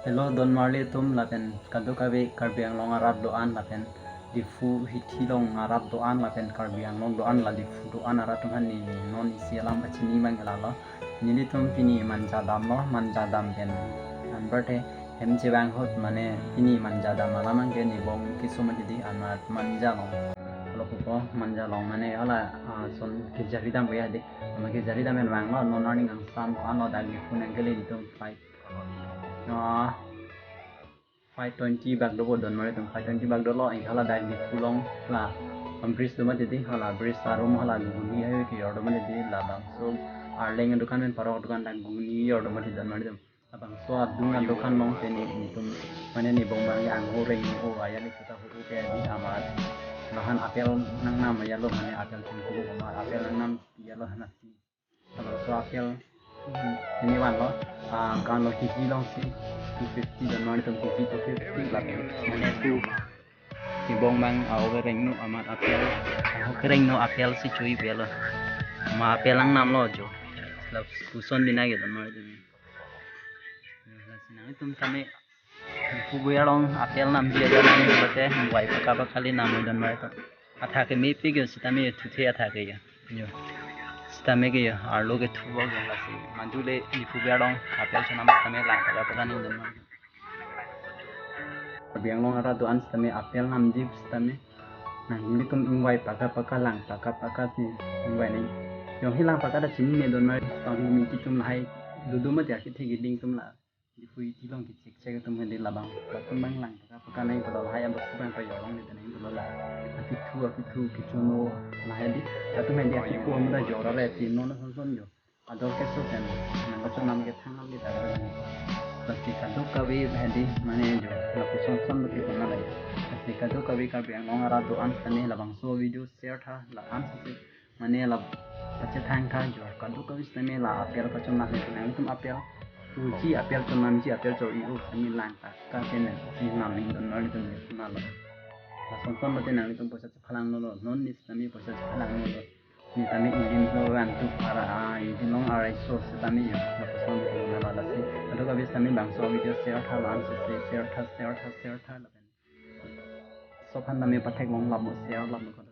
Hello Don Marley tum lapen kadu kabe karbiang long arab doan lapen difu hiti long arab doan lapen karbiang long doan la difu doan arat tum hani non isi alam pacini mang elalo nili tum pini manjadam lo manjadam pen berte hem jebang hot mane pini manjadam alamang ke ni bong kisumati di amat manjalong lo ko manjalong mane ala son kijari dam ya de ama kijari dam en wang lo non learning ang sam ano dal difu nang gele tum fight 520 bag do don mare tum 520 bag do lo in hala dai di fulong la bridge do ma di hala bridge sarum hala guni hai ki ordo ma di la bang so arleng dukan men paro dukan dan guni ordo ma di don mare tum abang so adunga dukan long teni ni tum mane ni bong bang yang horeng ho aya ni kita hu ke di amat lahan apel nang nam ya lo mane apel tum ko ma apel nang nam ya lo nasi abang so apel ini wan lo kan lo kiki long si 250 dan mari tum kiki 250 lah mana tu di bong bang au kereng nu amat apel au kereng nu apel si cuy belo ma apel ang nam lo jo lab kuson bina gitu mari tum sinang tum kami pugu ya long apel nam dia dan ni bate wai paka kali nam dan mari tum atha ke mi pigi sitami thuthi atha ke ya yo sitame ke ya arlo ke thuwa gong la si mandule ni pugu ya long apel sanam sitame lang ka paka ni dan mari biang long ara doan sitame apel nam jib sitame nah ini tum ingwai paka lang paka si ingwai ni yang hilang paka da sini ne don mari tang mi ti tum hai dudu ma ja ki thi ding tum la di pui ti long ki cek cek tum he labang tum bang lang paka nai ko hai am ko bang pa yo long ni dan ni do la ki thu ki chuno la hai di atu me dia ki ko am da jo ra re ti no na son jo adol ke so ken na ko nam ke thang am di da pasti kado kawi hadi mane jo la ko son lo ki ko na la pasti kado kawi ka biang long ara do an tane labang so video share tha la an se mane la pache thang tha jo kado kawi tane la apel ka chon na le na tum apel uji apel chon nam ji apel jo i u sami lang ka ken si nam ning don na tum na la son lo tena tum posa phalang lo non ni sami posa phalang lo ni tami injin so ran tu para injin long ara so tami yo la son lo na la si kado kawi tami bang so video share tha la an se share tha la so phan nami pathek long la mo share la mo